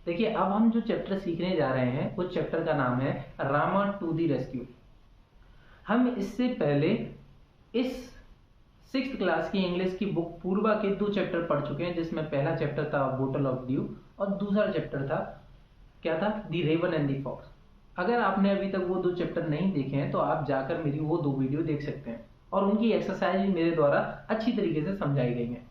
देखिए अब हम जो चैप्टर सीखने जा रहे हैं उस चैप्टर का नाम है रामा टू द रेस्क्यू। हम इससे पहले इस 6th क्लास की इंग्लिश की बुक पूर्वा के 2 चैप्टर पढ़ चुके हैं, जिसमें पहला चैप्टर था बोटल ऑफ ड्यू और दूसरा चैप्टर था क्या था, दी रेवन एंड दी फॉक्स। अगर आपने अभी तक वो 2 चैप्टर नहीं देखे हैं तो आप जाकर मेरी वो 2 वीडियो देख सकते हैं और उनकी एक्सरसाइज भी मेरे द्वारा अच्छी तरीके से समझाई गई है।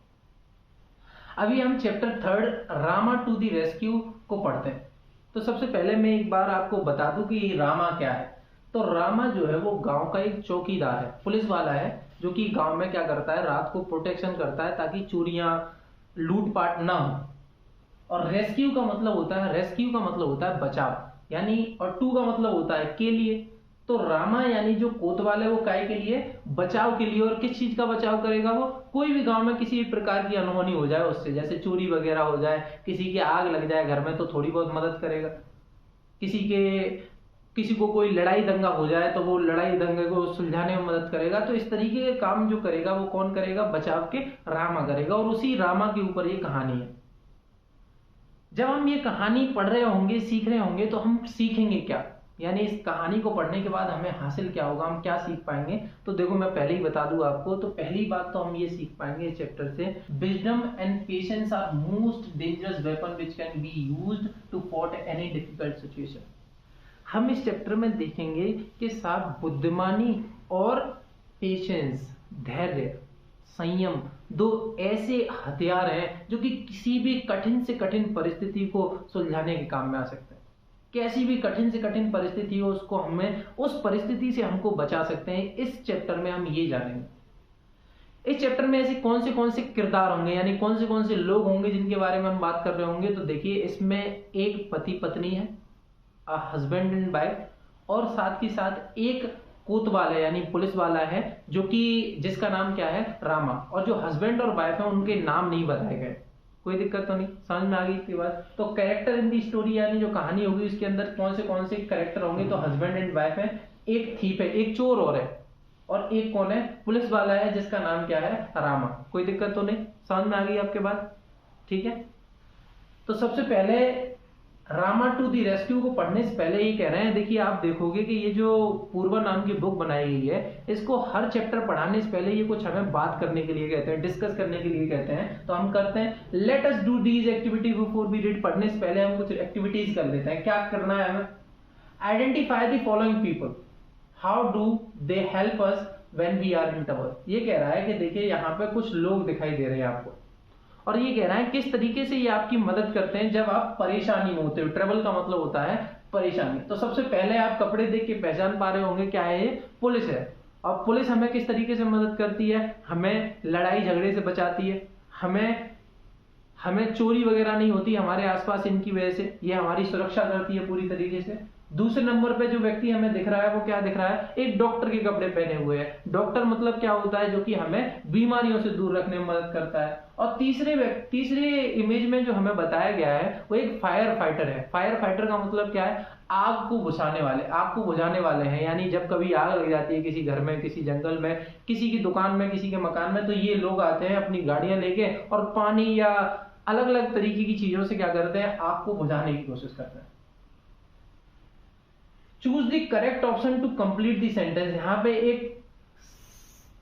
अभी हम chapter 3 Rama to the rescue को पढ़ते हैं। तो सबसे पहले मैं एक बार आपको बता दूं कि रामा क्या है। तो रामा जो है वो गांव का एक चौकीदार है, पुलिस वाला है, जो कि गांव में क्या करता है, रात को प्रोटेक्शन करता है ताकि चोरियां लूटपाट ना हो। और रेस्क्यू का मतलब होता है बचाव, यानी और टू का मतलब होता है के लिए। तो रामा यानी जो कोतवाल है वो काय के लिए, बचाव के लिए। और किस चीज का बचाव करेगा वो, कोई भी गांव में किसी भी प्रकार की अनहोनी हो जाए उससे, जैसे चोरी वगैरह हो जाए, किसी की आग लग जाए घर में तो थोड़ी बहुत मदद करेगा, किसी को कोई लड़ाई दंगा हो जाए तो वो लड़ाई दंगे को सुलझाने में मदद करेगा। तो इस तरीके के काम जो करेगा वो कौन करेगा, बचाव के रामा करेगा। और उसी रामा के ऊपर ये कहानी है। जब हम ये कहानी पढ़ रहे होंगे, सीख रहे होंगे, तो हम सीखेंगे क्या, यानी इस कहानी को पढ़ने के बाद हमें हासिल क्या होगा, हम क्या सीख पाएंगे। तो देखो मैं पहले ही बता दूं आपको, तो पहली बात तो हम ये सीख पाएंगे इस चैप्टर से, wisdom and patience are most dangerous weapon which can be used to fight any difficult situation. हम इस चैप्टर में देखेंगे कि साहब बुद्धिमानी और पेशेंस, धैर्य, संयम, 2 ऐसे हथियार हैं जो कि किसी भी कठिन से कठिन परिस्थिति को सुलझाने के काम में आ सकते हैं। कैसी भी कठिन से कठिन परिस्थिति हो उसको हमें, उस परिस्थिति से हमको बचा सकते हैं। इस चैप्टर में हम ये जानेंगे। इस चैप्टर में ऐसे कौन से किरदार होंगे, यानी कौन से लोग होंगे जिनके बारे में हम बात कर रहे होंगे। तो देखिए इसमें एक पति पत्नी है, हस्बैंड एंड वाइफ, और साथ ही साथ एक कोतवाल है यानी पुलिस वाला है, जो कि जिसका नाम क्या है, रामा। और जो हस्बैंड और वाइफ है उनके नाम नहीं बताए गए। कोई दिक्कत तो नहीं, समझ में आ गई इसके बाद। तो कैरेक्टर इन दी स्टोरी यानी जो कहानी होगी उसके अंदर कौन से कैरेक्टर होंगे। तो हस्बैंड एंड वाइफ है, एक थीप है, एक चोर और है, और एक कौन है, पुलिस वाला है जिसका नाम क्या है, रामा। कोई दिक्कत तो नहीं, समझ में आ गई आपके बात, ठीक है। तो सबसे पहले रामा टू दी रेस्क्यू को पढ़ने से पहले ये कह रहे हैं, देखिए आप देखोगे कि ये जो पूर्वा नाम की बुक बनाई गई है, इसको हर चैप्टर पढ़ाने से पहले ये कुछ हमें बात करने के लिए कहते हैं, डिस्कस करने के लिए कहते हैं। तो हम करते हैं, let us do these activity before we read. पढ़ने से पहले हम कुछ एक्टिविटीज कर लेते हैं। क्या करना है हमें, identify the following people, how do they help us when we are in trouble. ये कह रहा है कि देखिए यहाँ पे कुछ लोग दिखाई दे रहे हैं आपको, और ये कह रहा है किस तरीके से ये आपकी मदद करते हैं जब आप परेशानी में होते हो। ट्रबल का मतलब होता है परेशानी। तो सबसे पहले आप कपड़े देख के पहचान पा रहे होंगे क्या है, ये पुलिस है। और पुलिस हमें किस तरीके से मदद करती है, हमें लड़ाई झगड़े से बचाती है, हमें चोरी वगैरह नहीं होती हमारे आसपास इनकी वजह से, ये हमारी सुरक्षा करती है पूरी तरीके से। दूसरे नंबर पे जो व्यक्ति हमें दिख रहा है वो क्या दिख रहा है, एक डॉक्टर के कपड़े पहने हुए है। डॉक्टर मतलब क्या होता है, जो कि हमें बीमारियों से दूर रखने में मदद करता है। और तीसरे इमेज में जो हमें बताया गया है वो एक फायर फाइटर है। फायर फाइटर का मतलब क्या है, आग को बुझाने वाले हैं। यानी जब कभी आग लग जाती है किसी घर में, किसी जंगल में, किसी की दुकान में, किसी के मकान में, तो ये लोग आते हैं अपनी गाड़ियां लेके और पानी या अलग अलग तरीके की चीजों से क्या करते हैं, आग को बुझाने की कोशिश करते हैं। Choose the correct option to complete the sentence. यहाँ पे एक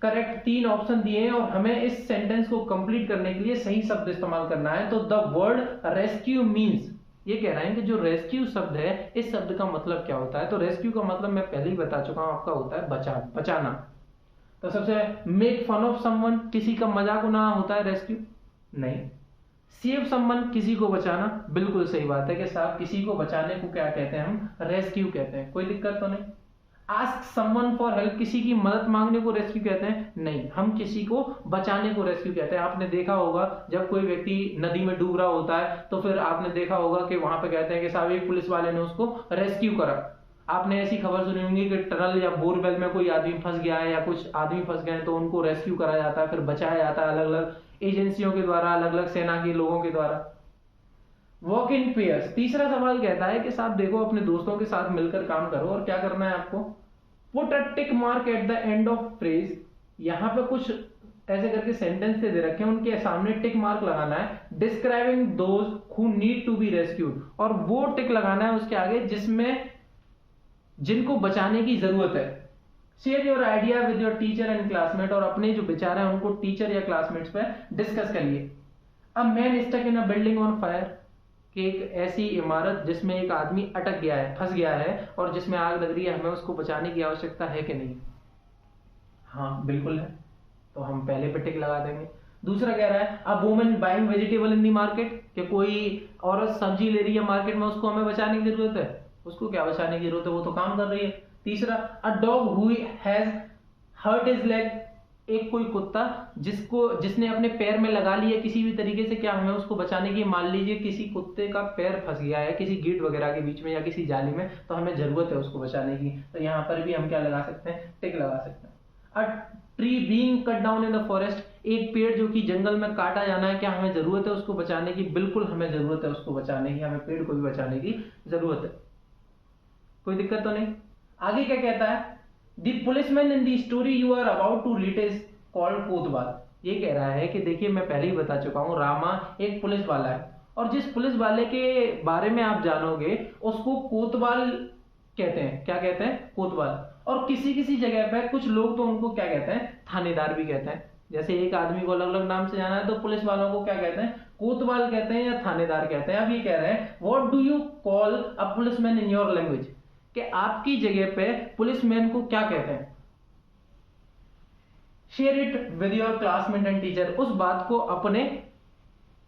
करेक्ट 3 ऑप्शन दिए हैं और हमें इस सेंटेंस को कंप्लीट करने के लिए सही शब्द इस्तेमाल करना है। तो द वर्ड रेस्क्यू मीन्स, ये कह रहे हैं कि जो रेस्क्यू शब्द है, इस शब्द का मतलब क्या होता है। तो रेस्क्यू का मतलब मैं पहले ही बता चुका हूं आपका, होता है बचाना। तो सबसे मेक फन ऑफ समवन, किसी का मजाक उड़ाना होता है रेस्क्यू नहीं। सेव समवन, किसी को बचाना, बिल्कुल सही बात है कि साहब किसी को बचाने को क्या कहते हैं, हम रेस्क्यू कहते हैं। कोई दिक्कत तो नहीं। आस्क समवन फॉर हेल्प, किसी की मदद मांगने को रेस्क्यू कहते हैं नहीं, हम किसी को बचाने को रेस्क्यू कहते हैं। आपने देखा होगा जब कोई व्यक्ति नदी में डूब रहा होता है तो फिर आपने देखा होगा कि वहां पे कहते हैं कि साहब एक पुलिस वाले ने उसको रेस्क्यू करा। आपने ऐसी खबर सुनी होंगी कि टनल या बोरवेल में कोई आदमी फंस गया है या कुछ आदमी फंस गए तो उनको रेस्क्यू करा जाता है, फिर बचाया जाता है अलग अलग एजेंसियों के द्वारा, अलग अलग सेना के लोगों के द्वारा। वर्क इन पेयर्स, तीसरा सवाल कहता है कि साहब देखो अपने दोस्तों के साथ मिलकर काम करो। और क्या करना है आपको, put a tick mark at the end of phrase. यहां पे कुछ ऐसे करके सेंटेंस दे रखे हैं, उनके सामने टिक मार्क लगाना है, describing those who need to be rescued, और वो टिक लगाना है उसके आगे जिसमें जिनको बचाने की जरूरत है। Share your idea with your teacher and classmate, और अपने जो विचार है उनको टीचर या क्लासमेट्स पे डिस्कस करिए। A man stuck in a building on fire, कि एक ऐसी इमारत जिसमें एक आदमी अटक गया है, फंस गया है और जिसमें आग लग रही है, हमें उसको बचाने की आवश्यकता है कि नहीं? हाँ बिल्कुल है, तो हम पहले पे टिक लगा देंगे। दूसरा कह रहा है a woman buying vegetable in the market, कि कोई औरत सब्जी ले रही है मार्केट में, उसको हमें बचाने की जरूरत है? उसको क्या बचाने की जरूरत है, वो तो काम कर रही है। तीसरा a dog who has hurt his leg, एक कोई कुत्ता जिसने अपने पैर में लगा लिया किसी भी तरीके से, क्या हमें उसको बचाने की? मान लीजिए किसी कुत्ते का पैर फंस गया है किसी गेट वगैरह के बीच में या किसी जाली में, तो हमें जरूरत है उसको बचाने की, तो यहाँ पर भी हम क्या लगा सकते हैं? टिक लगा सकते हैं। A tree being cut down in the forest, एक पेड़ जो कि जंगल में काटा जाना है, क्या हमें जरूरत है उसको बचाने की? बिल्कुल हमें जरूरत है उसको बचाने की, हमें पेड़ को भी बचाने की जरूरत है, कोई दिक्कत तो नहीं। आगे क्या कहता है? The policeman in the story you are about to read is called kotwal, ये कह रहा है कि देखिए मैं पहले ही बता चुका हूं, रामा एक पुलिस वाला है, और जिस पुलिस वाले के बारे में आप जानोगे उसको कोतवाल कहते हैं। क्या कहते हैं? कोतवाल। और किसी किसी जगह पे कुछ लोग तो उनको क्या कहते हैं? थानेदार भी कहते हैं। जैसे एक आदमी को अलग अलग नाम से जाना है, तो पुलिस वालों को क्या कहते हैं? कोतवाल कहते हैं या थानेदार कहते हैं। अब ये कह रहे हैं what do you call a policeman in your language, कि आपकी जगह पे पुलिसमैन को क्या कहते हैं? Share it with your classmate and teacher, उस बात को अपने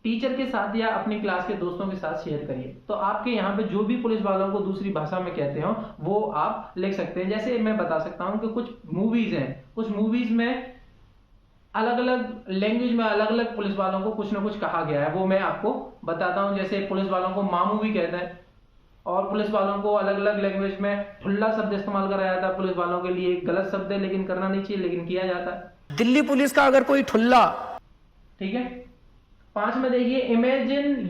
टीचर के साथ या अपनी क्लास के दोस्तों के साथ शेयर करिए। तो आपके यहाँ पे जो भी पुलिस वालों को दूसरी भाषा में कहते हो वो आप लिख सकते हैं। जैसे मैं बता सकता हूं कि कुछ मूवीज हैं, कुछ मूवीज में अलग अलग लैंग्वेज में अलग अलग पुलिस वालों को कुछ ना कुछ कहा गया है, वो मैं आपको बताता हूं। जैसे पुलिस वालों को मामू भी कहते हैं, और पुलिस वालों को अलग अलग लैंग्वेज में ठुल्ला शब्द इस्तेमाल कराया जाता है। पुलिस वालों के लिए एक गलत शब्द है, लेकिन करना नहीं चाहिए, लेकिन किया जाता है। दिल्ली पुलिस का अगर कोई ठुल्ला, ठीक है। 5 में देखिए imagine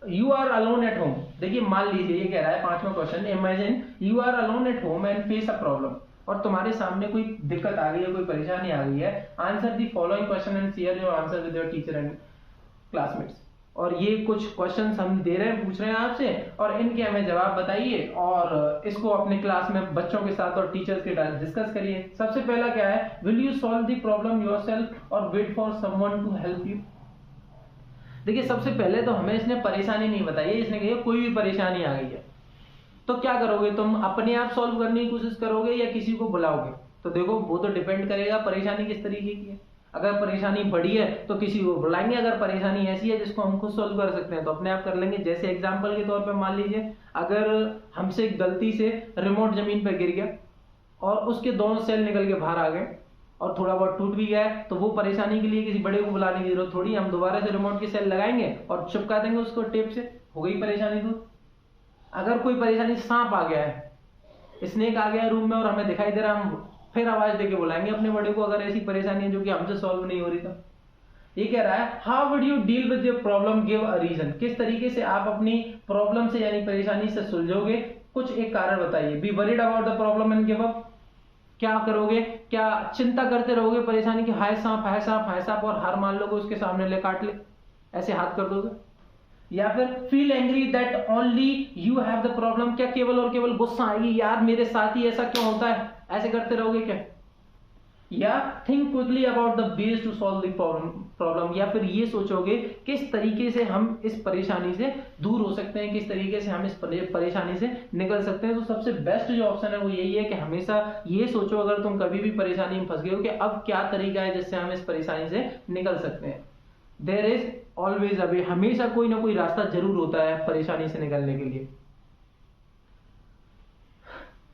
you are alone at home, देखिए मान लीजिए ये कह रहा है 5वां question, imagine you are alone at home and face a problem, और तुम्हारे सामने कोई दिक्कत आ गई है, कोई परेशानी आ गई है। Answer the following question and share your answer with your teacher and classmates, और ये कुछ क्वेश्चंस हम दे रहे हैं, पूछ रहे हैं आपसे, और इनके हमें जवाब बताइए और इसको अपने क्लास में बच्चों के साथ और टीचर्स के साथ डिस्कस करिए। सबसे पहला क्या है? Will you solve the problem yourself or wait for someone to help you. देखिए सबसे पहले तो हमें इसने परेशानी नहीं बताई है, इसने कहा कोई भी परेशानी आ गई है तो क्या करोगे तुम? अपने आप सॉल्व करने की कोशिश करोगे या किसी को बुलाओगे? तो देखो वो तो डिपेंड करेगा परेशानी किस तरीके की है। अगर परेशानी बड़ी है तो किसी को बुलाएंगे, अगर परेशानी ऐसी है जिसको हम खुद सॉल्व कर सकते हैं तो अपने आप कर लेंगे। जैसे एग्जांपल के तौर पे मान लीजिए अगर हमसे गलती से रिमोट जमीन पर गिर गया और उसके दोनों सेल निकल के बाहर आ गए और थोड़ा बहुत टूट भी गया है, तो वो परेशानी के लिए किसी बड़े को बुलाने की जरूरत थोड़ी, हम दोबारा से रिमोट की सेल लगाएंगे और चिपका देंगे उसको टेप से, हो गई परेशानी दूर। अगर कोई परेशानी, सांप आ गया है, स्नेक आ गया है रूम में और हमें दिखाई दे रहा, हम फिर आवाज देके बुलाएंगे अपने बड़े को, अगर ऐसी परेशानी है जो कि हमसे सॉल्व नहीं हो रही। तो ये कह रहा है how would you deal with your problem, give a reason, किस तरीके से आप अपनी प्रॉब्लम से यानी परेशानी से सुलझोगे, कुछ एक कारण बताइए। Be worried about the problem and give up, क्या करोगे? क्या चिंता करते रहोगे परेशानी की, हाय सांप हाय सांप हाय सांप, और हार मान लोगे, उसके सामने ले काट ले, ऐसे हाथ कर दोगे? या फिर feel angry that only you have the problem, क्या केवल और केवल गुस्सा आएगी, यार मेरे साथ ही ऐसा क्यों होता है, ऐसे करते रहोगे क्या? या think quickly about the ways to solve the problem, या फिर ये सोचोगे किस तरीके से हम इस परेशानी से दूर हो सकते हैं, किस तरीके से हम इस परेशानी से निकल सकते हैं। तो सबसे बेस्ट जो ऑप्शन है वो यही है कि हमेशा ये सोचो अगर तुम कभी भी परेशानी में फंस गए हो कि अब क्या तरीका है जिससे हम इस परेशानी से निकल सकते हैं। देयर इज ऑलवेज अ वे, हमेशा कोई ना कोई रास्ता जरूर होता है परेशानी से निकलने के लिए।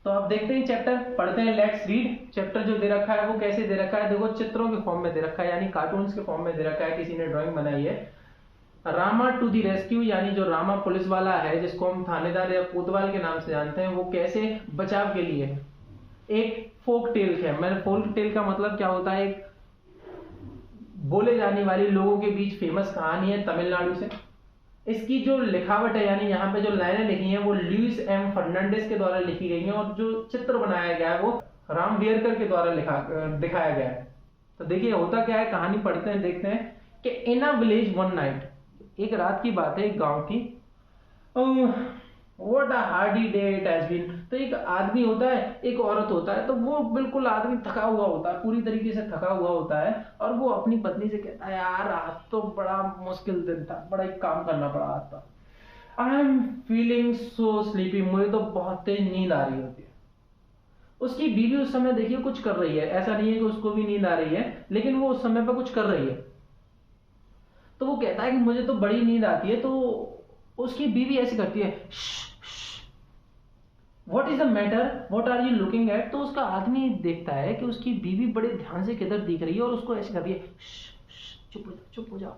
तो आप देखते हैं चैप्टर पढ़ते हैं, लेट्स रीड। चैप्टर जो दे रखा है वो कैसे दे रखा है? देखो चित्रों के फॉर्म में दे रखा है, यानी कार्टून्स के फॉर्म में दे रखा है, किसी ने ड्राइंग बनाई है। रामा टू द रेस्क्यू, यानी जो रामा पुलिस वाला है जिसको हम थानेदार या कोतवाल के नाम से जानते हैं, वो कैसे बचाव के लिए एक फोक टेल है। मैंने फोक टेल का मतलब क्या होता है? एक बोले जाने वाली लोगों के बीच फेमस कहानी है तमिलनाडु से। इसकी जो लिखावट है यानी यहाँ पे जो लाइनें लिखी हैं वो लुइस एम फर्नांडिस के द्वारा लिखी गई हैं, और जो चित्र बनाया गया है वो राम वियरकर के द्वारा दिखाया गया है। तो देखिए होता क्या है, कहानी पढ़ते हैं, देखते हैं कि in a village one night, एक रात की बात है एक गांव की। What a hardy day it has been. तो एक आदमी होता है, एक औरत होता है, तो वो बिल्कुल आदमी थका हुआ होता है, पूरी तरीके से थका हुआ होता है, और वो अपनी पत्नी से कहता है यार आज तो बड़ा मुश्किल दिन था, बड़ा एक काम करना पड़ा आज तो, I am feeling so sleepy, मुझे तो बहुत तेज नींद आ रही होती है। उसकी बीवी उस समय देखिए कुछ कर रही है, ऐसा नहीं है कि उसको भी नींद आ रही है, लेकिन वो उस समय पर कुछ कर रही है। तो वो कहता है कि मुझे तो बड़ी नींद आती है, तो उसकी बीवी ऐसे करती है, what is the matter, what are you looking at. तो उसका आदमी देखता है कि उसकी बीवी बड़े ध्यान से किधर दिख रही है, और उसको ऐसे कर रही है, चुप हो जाओ, चुप हो जाओ।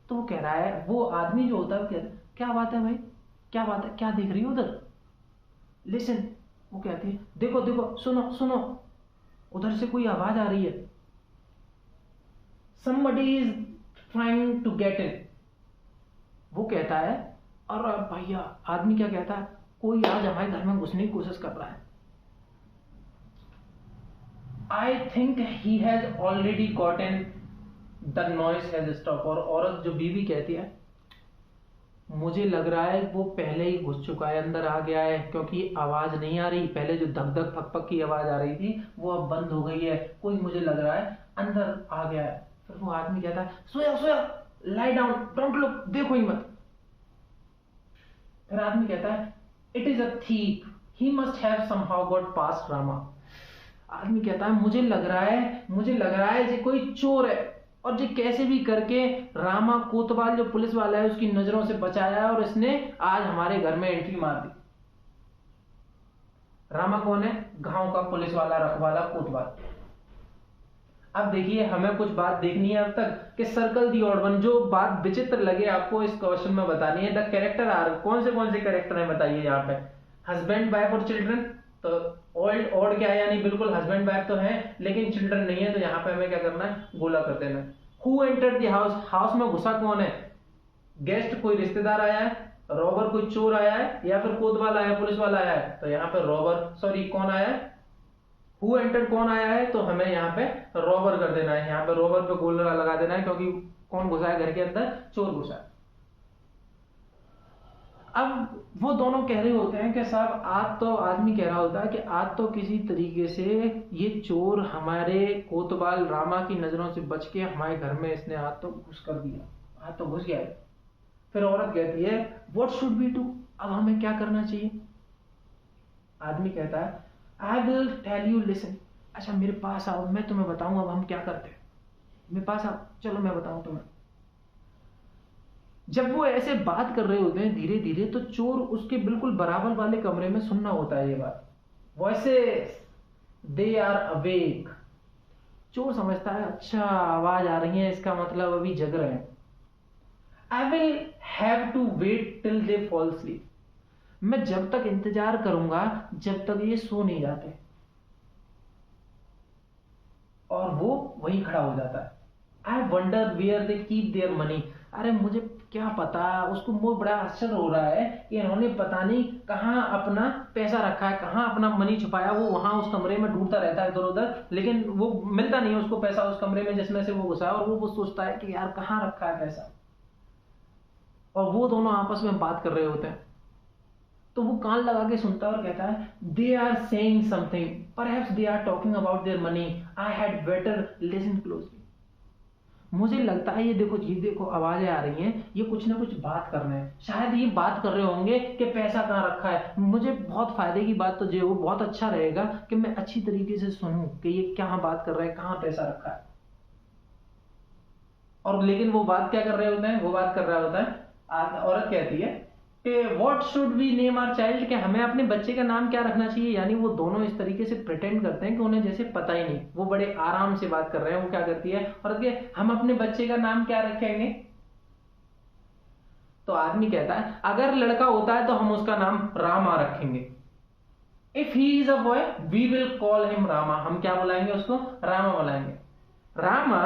तो वो कह रहा है, वो आदमी जो होता है वो कहता है क्या बात है भाई, क्या बात है, क्या देख रही हो उधर, लिसन। वो कहती है देखो देखो, सुनो सुनो, उधर से कोई आवाज आ रही है, somebody is trying to get in। वो कहता है, और भैया आदमी क्या कहता है, कोई आज हमारे घर में घुसने की कोशिश कर रहा है। I think he has already gotten the noise has stop. और औरत जो बीवी कहती है, मुझे लग रहा है वो पहले ही घुस चुका है, अंदर आ गया है, क्योंकि आवाज नहीं आ रही, पहले जो धक धक पक पक की आवाज आ रही थी वो अब बंद हो गई है, कोई मुझे लग रहा है अंदर आ गया है। फिर वो आदमी कहता है सोया सोया, लाई डाउन, डोंट लुक, देखो ही मत। फिर आदमी कहता है it is a thief, he must have somehow got past Rama. आदमी कहता है मुझे लग रहा है ये कोई चोर है, और जो कैसे भी करके रामा कोतवाल जो पुलिस वाला है उसकी नजरों से बचाया है, और इसने आज हमारे घर में एंट्री मार दी। रामा कौन है, गांव का पुलिस वाला, रखवाला, कोतवाल। अब देखिए हमें कुछ बात देखनी है अब तक कि सर्कल दी ऑड वन, जो बात विचित्र लगे आपको इस क्वेश्चन में बतानी है। द कैरेक्टर आर, कौन से कैरेक्टर है बताइए यहाँ पे, हस्बैंड वाइफ और चिल्ड्रन। तो ओल्ड ऑड क्या है, यानी बिल्कुल हस्बैंड वाइफ तो है लेकिन चिल्ड्रन नहीं है, तो यहाँ पे हमें क्या करना है, गोला कर देना है। Who entered the house, house में घुसा कौन है, गेस्ट कोई रिश्तेदार आया है, रॉबर कोई चोर आया है, या फिर कोतवाल आया, पुलिस वाला आया है। तो यहाँ पे रॉबर, सॉरी कौन आया है, हु एंटर्ड कौन आया है, तो हमें यहाँ पे रॉबर कर देना है, यहाँ पे रॉबर पे गोला लगा देना है, क्योंकि कौन घुसा है घर के अंदर, चोर घुसा है। अब वो दोनों कह रहे होते हैं कि साहब आज तो, आदमी कह रहा होता है कि आज तो किसी तरीके से ये चोर हमारे कोतवाल रामा की नजरों से बच के हमारे घर में इसने आज तो घुस कर दिया, आज तो घुस गया है। फिर औरत कहती है व्हाट शुड वी डू, अब हमें क्या करना चाहिए। आदमी कहता है I will tell you, listen. अच्छा मेरे पास आओ, मैं तुम्हें बताऊं अब हम क्या करते हैं, मेरे पास आओ, चलो मैं बताऊं तुम्हें। जब वो ऐसे बात कर रहे होते हैं धीरे धीरे, तो चोर उसके बिल्कुल बराबर वाले कमरे में सुनना होता है ये बात, वॉइसेस दे आर अवेक। चोर समझता है अच्छा आवाज आ रही है, इसका मतलब अभी जग रहे हैं। I will have to wait till they fall sleep, मैं जब तक इंतजार करूंगा जब तक ये सो नहीं जाते। और वो वहीं खड़ा हो जाता है। I wonder where they keep their money, अरे मुझे क्या पता, उसको मुझे बड़ा आश्चर्य हो रहा है कि इन्होंने पता नहीं कहाँ अपना पैसा रखा है, कहाँ अपना मनी छुपाया। वो वहां उस कमरे में ढूंढता रहता है इधर उधर, लेकिन वो मिलता नहीं है उसको पैसा उस कमरे में जिसमें से वो घुसा है, और वो सोचता है कि यार कहाँ रखा है पैसा। और वो दोनों आपस में बात कर रहे होते हैं, तो वो कान लगा के सुनता है और कहता है they are saying something, perhaps they are talking about their money, I had better listen closely. मुझे लगता है ये देखो आवाजें आ रही हैं, ये कुछ ना कुछ बात कर रहे हैं, शायद ये बात कर रहे होंगे कि पैसा कहाँ रखा है। मुझे बहुत फायदे की बात तो जो वो बहुत अच्छा रहेगा कि मैं अच्छी तरीके से सुनूं कि ये क्या बात कर रहे हैं, कहाँ पैसा रखा है। और लेकिन वो बात क्या कर रहे होते हैं, वो बात कर रहा होता है, औरत कहती है कि what should we name our child, कि हमें अपने बच्चे का नाम क्या रखना चाहिए। यानी वो दोनों इस तरीके से प्रिटेंड करते हैं कि उन्हें जैसे पता ही नहीं, वो बड़े आराम से बात कर रहे हैं। वो क्या करती है औरत के, हम अपने बच्चे का नाम क्या रखेंगे। तो आदमी कहता है अगर लड़का होता है तो हम उसका नाम रामा रखेंगे, if he is a boy we will call him Rama, हम क्या बुलाएंगे उसको, रामा बुलाएंगे। Rama,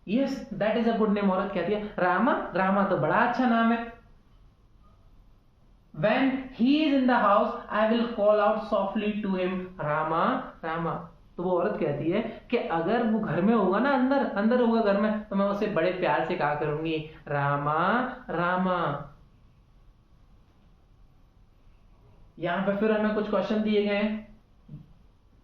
yes that is a good name. औरत कहती है रामा, रामा तो बड़ा अच्छा नाम है। When he is in the house, I will call out softly to him, Rama, Rama। तो वो औरत कहती है कि अगर वो घर में होगा ना, अंदर अंदर होगा घर में, तो मैं उसे बड़े प्यार से कहा करूंगी, रामा रामा। यहां पे फिर हमें कुछ क्वेश्चन दिए गए हैं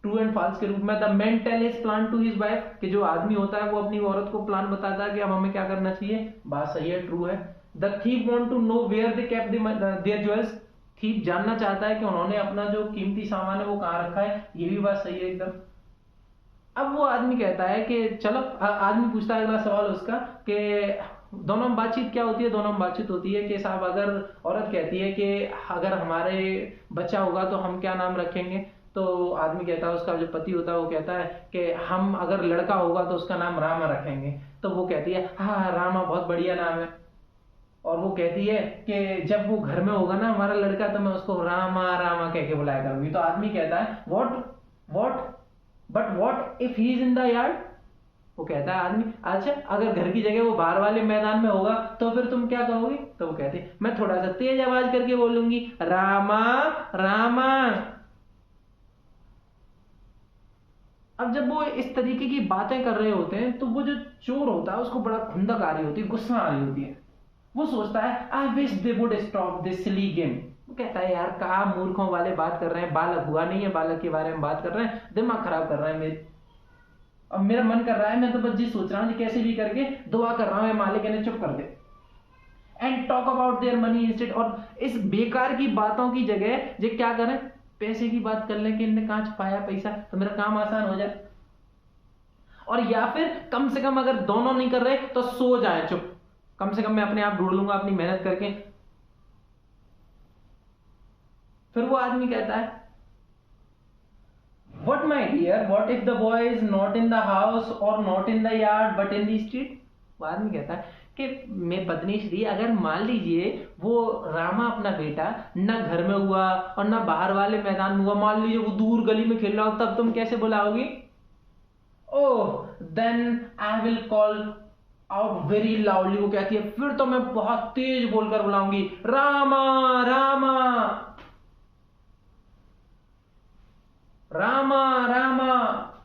ट्रू एंड फॉल्स के रूप में। The man tell his plan to his wife, कि जो आदमी होता है वो अपनी औरत को प्लान बताता है कि अब हमें क्या करना चाहिए। बात सही है, ट्रू है। The thief want to know where they kept their jewels, thief जानना चाहता है कि उन्होंने अपना जो कीमती सामान है वो कहां रखा है, ये भी बात सही है एकदम। अब वो आदमी कहता है कि चलो, आदमी पूछता है अगला सवाल उसका कि दोनों में बातचीत क्या होती है। दोनों में बातचीत होती है कि साहब, अगर औरत कहती है कि अगर हमारे बच्चा होगा तो हम क्या नाम रखेंगे, तो आदमी कहता है, उसका जो पति होता है वो कहता है कि हम अगर लड़का होगा तो उसका नाम रामा रखेंगे। तो वो कहती है हाँ रामा बहुत बढ़िया नाम है। और वो कहती है कि जब वो घर में होगा ना हमारा लड़का, तो मैं उसको रामा रामा कह के बुलाया करूंगी। तो आदमी कहता है but if he is in the yard, वो कहता है आदमी, अच्छा अगर घर की जगह वो बाहर वाले मैदान में होगा तो फिर तुम क्या कहोगे। तो वो कहते हैं मैं थोड़ा सा तेज आवाज करके बोलूंगी, रामा रामा। अब जब वो इस तरीके की बातें कर रहे होते हैं तो वो जो चोर होता है उसको बड़ा खुंदक आ रही होती है, गुस्सा आ रही होती है। वो सोचता है I wish they would stop this silly game. वो कहता है यार कहा मूर्खों वाले बात कर रहे हैं, बालक हुआ नहीं है, बालक के बारे में बात कर रहे हैं, दिमाग खराब कर रहे हैं मेरे। अब मेरा मन कर रहा है, मैं तो बस जी सोच रहा हूँ कैसे भी करके दुआ कर रहा हूँ मालिक इन्हें चुप कर दे। And talk about their money instead, और इस बेकार की बातों की जगह जे क्या करें, पैसे की बात कर लें कि इनने कहां छुपाया पैसा, तो मेरा काम आसान हो जाए। और या फिर कम से कम अगर दोनों नहीं कर रहे तो सो जाए चुप, कम से कम मैं अपने आप ढूंढ लूंगा अपनी मेहनत करके। फिर वो आदमी कहता है what my dear, what if the boy is not in the house or not in the yard but in the street. वो आदमी कहता है कि मैं पत्नी श्री, अगर मान लीजिए वो रामा अपना बेटा ना घर में हुआ और ना बाहर वाले मैदान में हुआ, मान लीजिए वो दूर गली में खेल रहा हो, तब तुम कैसे बुलाओगी। Oh then I will call out very loudly. वो कहती है फिर तो मैं बहुत तेज बोलकर बुलाऊंगी, रामा रामा रामा रामा।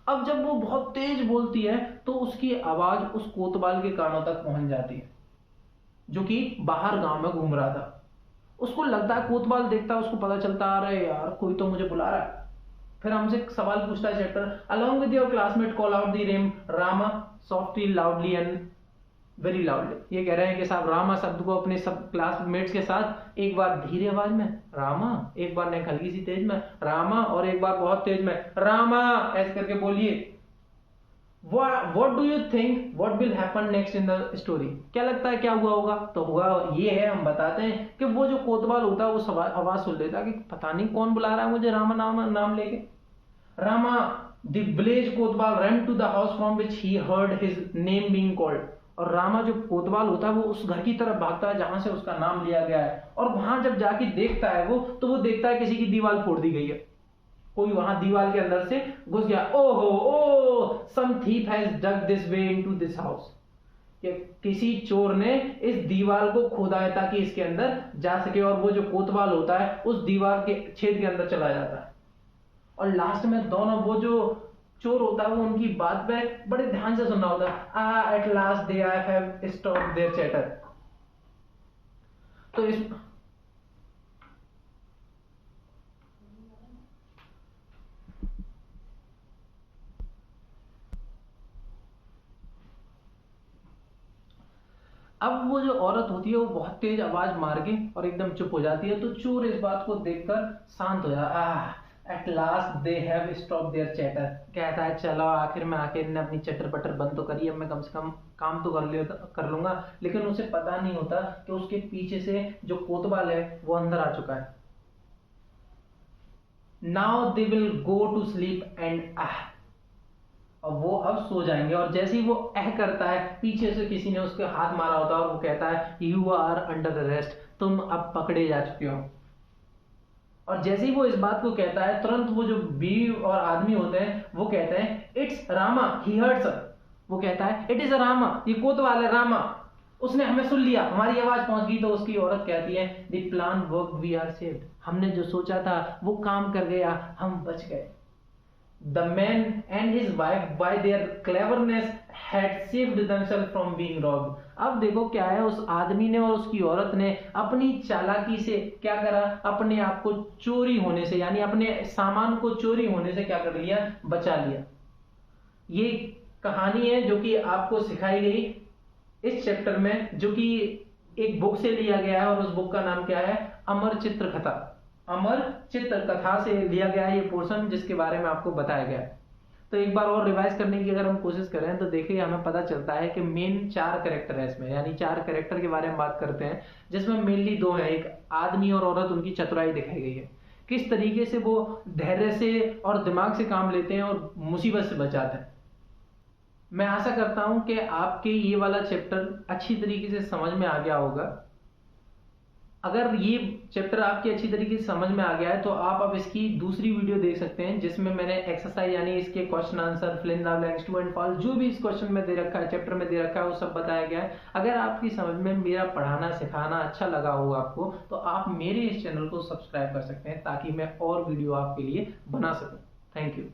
अब जब वो बहुत तेज बोलती है तो उसकी आवाज उस कोतवाल के कानों तक पहुंच जाती है जो कि बाहर गांव में घूम रहा था। उसको लगता है, कोतवाल देखता है, उसको पता चलता आ रहा है यार कोई तो मुझे बुला रहा है। फिर हमसे एक सवाल पूछता है chapter, along with your classmate call out the name Rama softly loudly and very loudly. ये कह रहे हैं कि साहब रामा शब्द को अपने सब क्लासमेट्स के साथ एक बार धीरे आवाज में रामा, एक बार नेक हल्की सी तेज में रामा, और एक बार बहुत तेज में रामा, ऐसे करके बोलिए। What do you think what will happen next in the story? क्या लगता है क्या हुआ होगा। तो हुआ ये है, हम बताते हैं कि वो जो कोतवाल होता है वो आवाज सुन लेता है कि पता नहीं कौन बुला रहा है मुझे रामा नाम लेके। Rama the village Kotwal ran to the house from which he heard his name being called। और रामा जो कोतवाल होता है वो उस घर की तरफ भागता है जहां से उसका नाम लिया गया है। और वहां जब जाके देखता है वो, तो वो देखता है किसी की दीवार फोड़ दी गई है, कोई वहां दीवार के अंदर से घुस गया। ओहो oh some thief has dug this way into this house, किसी चोर ने इस दीवार को खोदा है ताकि इसके अंदर जा सके। और वो जो कोतवाल होता है उस दीवार के छेद के अंदर चला जाता है। और लास्ट में दोनों, वो जो चोर होता है वो उनकी बात पे बड़े ध्यान से सुनना होता है। At last they I have stopped their chatter. तो इस अब वो जो औरत होती है वो बहुत तेज आवाज मार के और एकदम चुप हो जाती है। तो चोर इस बात को देखकर शांत हो जाता है। At last they have stop their chatter, कहता है चलो आखिर में आके इन्हें अपनी चटर पटर बंद तो करी, अब मैं कम से कम काम तो कर लूंगा। लेकिन उसे पता नहीं होता कि उसके पीछे से जो कोतवाल है वो अंदर आ चुका है। Now they will go to sleep and और वो अब सो जाएंगे। और जैसे ही वो करता है, पीछे से किसी ने उसके हाथ मारा होता है और वो कहता है यू आर अंडर अरेस्ट, तुम अब पकड़े जा चुके हो। और जैसे ही वो इस बात को कहता है, तुरंत वो जो बीवी और आदमी होते हैं वो कहते हैं इट्स रामा, ही हर्ट्स। वो कहता है इट इज अ रामा, ये कोतवाल है रामा, उसने हमें सुन लिया, हमारी आवाज पहुंच गई। तो उसकी औरत कहती है the plan work, we are saved, हमने जो सोचा था वो काम कर गया, हम बच गए। The man and his wife by their cleverness had saved themselves from being robbed. अब देखो क्या है, उस आदमी ने और उसकी औरत ने अपनी चालाकी से क्या करा, अपने आप को चोरी होने से, यानी अपने सामान को चोरी होने से क्या कर लिया, बचा लिया। ये कहानी है जो कि आपको सिखाई गई इस चैप्टर में, जो कि एक बुक से लिया गया है, और उस बुक का नाम क्या है, अमर चित्र कथा। अमर चित्र कथा से लिया गया है ये पोर्शन, जिसके बारे में आपको बताया गया है। तो एक बार और रिवाइज करने की अगर हम कोशिश करें तो देखिए हमें पता चलता है कि मेन 4 कैरेक्टर है इसमें, यानी 4 कैरेक्टर के बारे में बात करते हैं, जिसमें मेनली 2 है, एक आदमी और औरत, उनकी चतुराई दिखाई गई है, किस तरीके से वो धैर्य से और दिमाग से काम लेते हैं और मुसीबत से बचाते हैं। मैं आशा करता हूं कि आपके ये वाला चैप्टर अच्छी तरीके से समझ में आ गया होगा। अगर ये चैप्टर आपकी अच्छी तरीके से समझ में आ गया है तो आप अब इसकी दूसरी वीडियो देख सकते हैं, जिसमें मैंने एक्सरसाइज यानी इसके question answer, fill in the blanks, true and false, जो भी इस क्वेश्चन में दे रखा है, चैप्टर में दे रखा है, वो सब बताया गया है। अगर आपकी समझ में मेरा पढ़ाना सिखाना अच्छा लगा हो आपको, तो आप मेरे इस चैनल को सब्सक्राइब कर सकते हैं, ताकि मैं और वीडियो आपके लिए बना सकूं। Thank you.